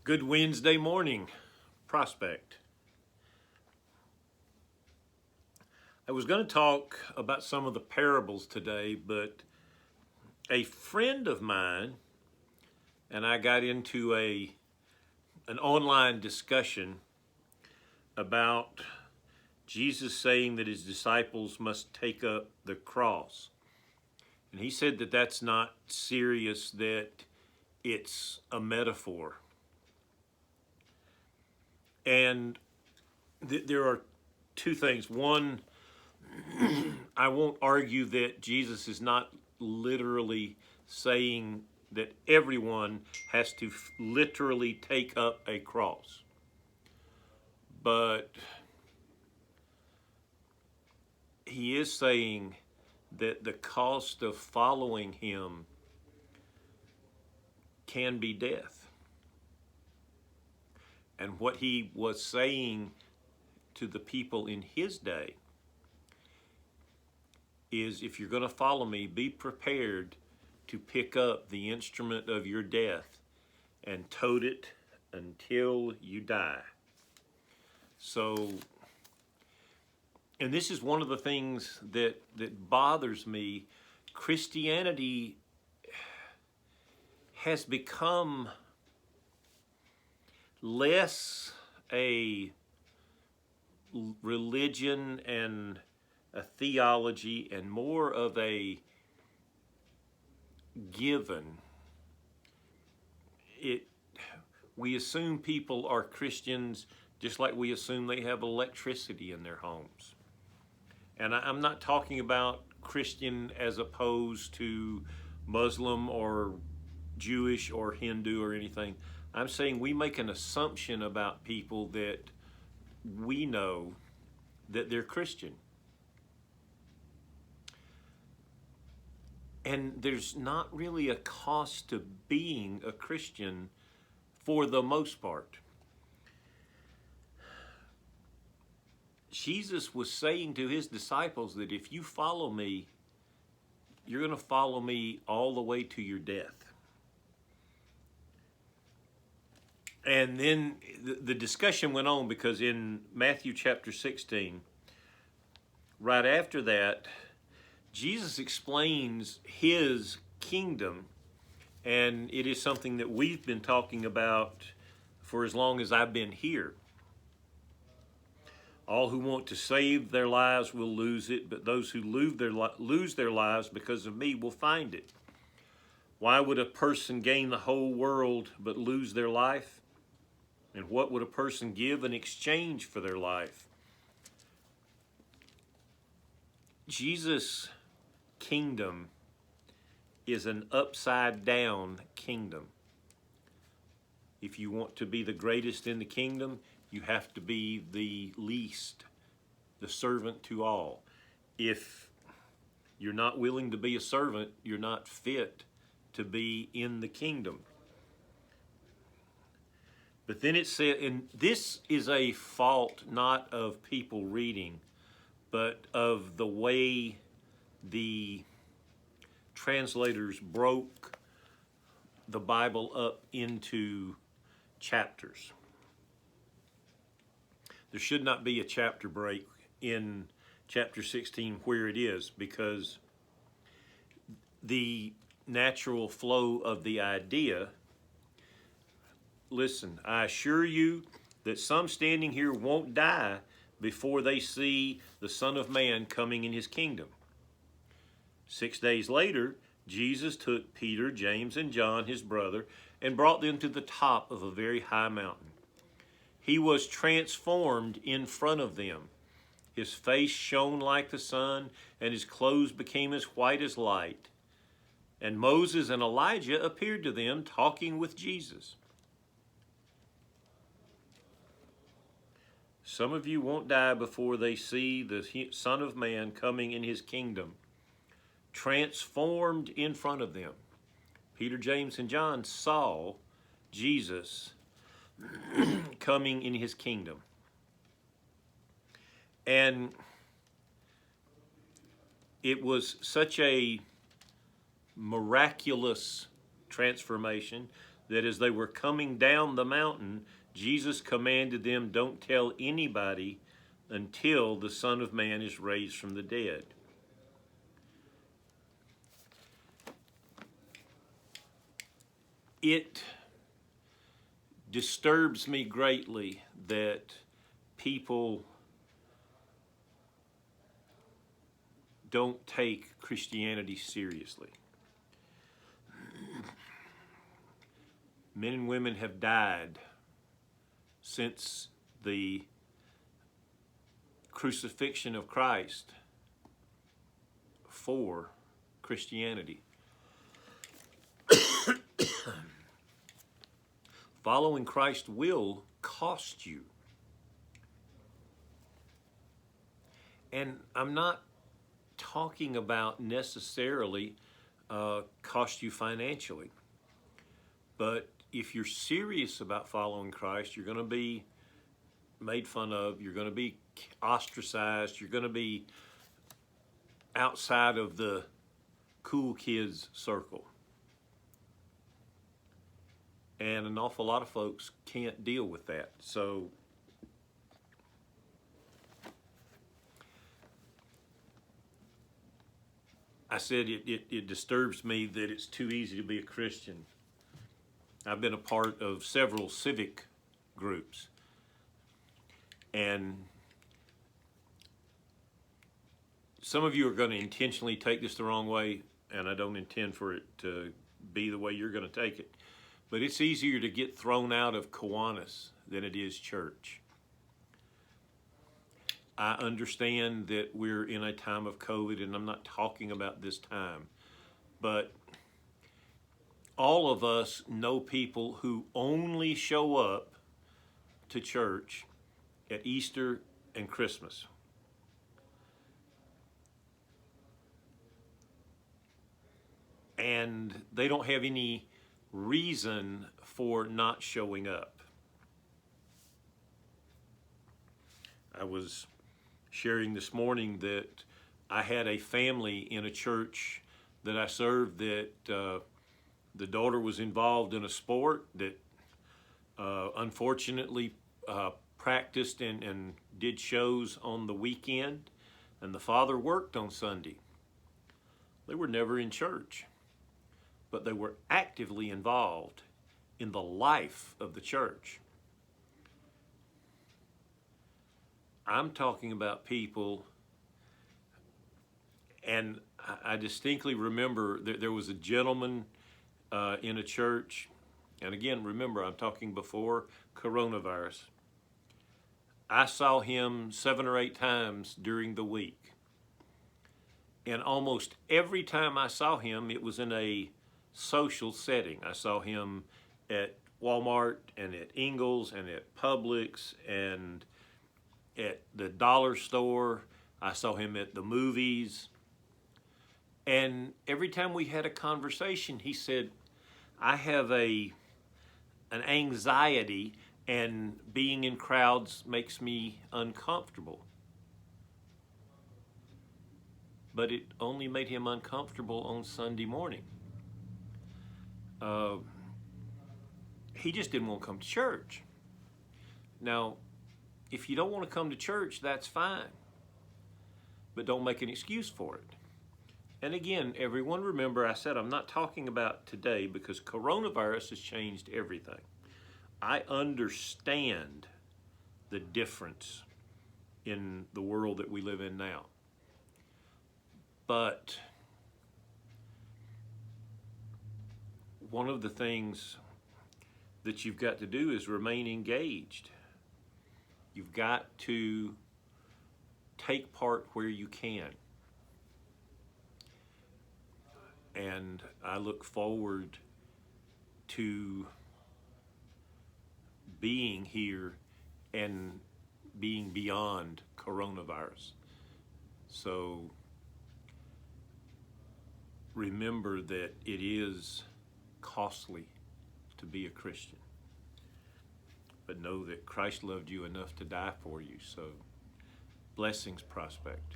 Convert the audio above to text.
Good Wednesday morning, Prospect. I was going to talk about some of the parables today, but a friend of mine and I got into an online discussion about Jesus saying that his disciples must take up the cross. And he said that that's not serious, that it's a metaphor. And there are two things. One, I won't argue that Jesus is not literally saying that everyone has to literally take up a cross. But he is saying that the cost of following him can be death. And what he was saying to the people in his day is, if you're going to follow me, be prepared to pick up the instrument of your death and tote it until you die. So, and this is one of the things that bothers me. Christianity has become less a religion and a theology and more of a given. We assume people are Christians just like we assume they have electricity in their homes. And I'm not talking about Christian as opposed to Muslim or Jewish or Hindu or anything. I'm saying we make an assumption about people that we know that they're Christian. And there's not really a cost to being a Christian for the most part. Jesus was saying to his disciples that if you follow me, you're going to follow me all the way to your death. And then the discussion went on, because in Matthew chapter 16, right after that, Jesus explains his kingdom, and it is something that we've been talking about for as long as I've been here. All who want to save their lives will lose it, but those who lose their lives because of me will find it. Why would a person gain the whole world but lose their life? And what would a person give in exchange for their life? Jesus' kingdom is an upside down kingdom. If you want to be the greatest in the kingdom, you have to be the least, the servant to all. If you're not willing to be a servant, you're not fit to be in the kingdom. But then it said, and this is a fault not of people reading, but of the way the translators broke the Bible up into chapters. There should not be a chapter break in chapter 16 where it is, because the natural flow of the idea. Listen, I assure you that some standing here won't die before they see the Son of Man coming in his kingdom. 6 days later, Jesus took Peter, James, and John, his brother, and brought them to the top of a very high mountain. He was transformed in front of them. His face shone like the sun, and his clothes became as white as light. And Moses and Elijah appeared to them, talking with Jesus. Some of you won't die before they see the Son of Man coming in his kingdom, transformed in front of them. Peter, James, and John saw Jesus coming in his kingdom. And it was such a miraculous transformation that as they were coming down the mountain, Jesus commanded them, don't tell anybody until the Son of Man is raised from the dead. It disturbs me greatly that people don't take Christianity seriously. Men and women have died since the crucifixion of Christ for Christianity. Following Christ will cost you. And I'm not talking about necessarily cost you financially. But if you're serious about following Christ, you're going to be made fun of, you're going to be ostracized, you're going to be outside of the cool kids circle. And an awful lot of folks can't deal with that. So I said it disturbs me that it's too easy to be a Christian. I've been a part of several civic groups, and some of you are going to intentionally take this the wrong way, and I don't intend for it to be the way you're going to take it. But it's easier to get thrown out of Kiwanis than it is church. I understand that we're in a time of COVID, and I'm not talking about this time, but all of us know people who only show up to church at Easter and Christmas. And they don't have any reason for not showing up. I was sharing this morning that I had a family in a church that I served that the daughter was involved in a sport that unfortunately practiced and did shows on the weekend, and the father worked on Sunday. They were never in church, but they were actively involved in the life of the church. I'm talking about people, and I distinctly remember there was a gentleman in a church, and again, remember, I'm talking before coronavirus. I saw him 7 or 8 times during the week. And almost every time I saw him, it was in a social setting. I saw him at Walmart and at Ingles and at Publix and at the dollar store. I saw him at the movies. And every time we had a conversation, he said, I have an anxiety, and being in crowds makes me uncomfortable. But it only made him uncomfortable on Sunday morning. He just didn't want to come to church. Now, if you don't want to come to church, that's fine. But don't make an excuse for it. And again, everyone remember, I said I'm not talking about today because coronavirus has changed everything. I understand the difference in the world that we live in now. But one of the things that you've got to do is remain engaged. You've got to take part where you can. And I look forward to being here and being beyond coronavirus. So remember that it is costly to be a Christian. But know that Christ loved you enough to die for you. So blessings, Prospect.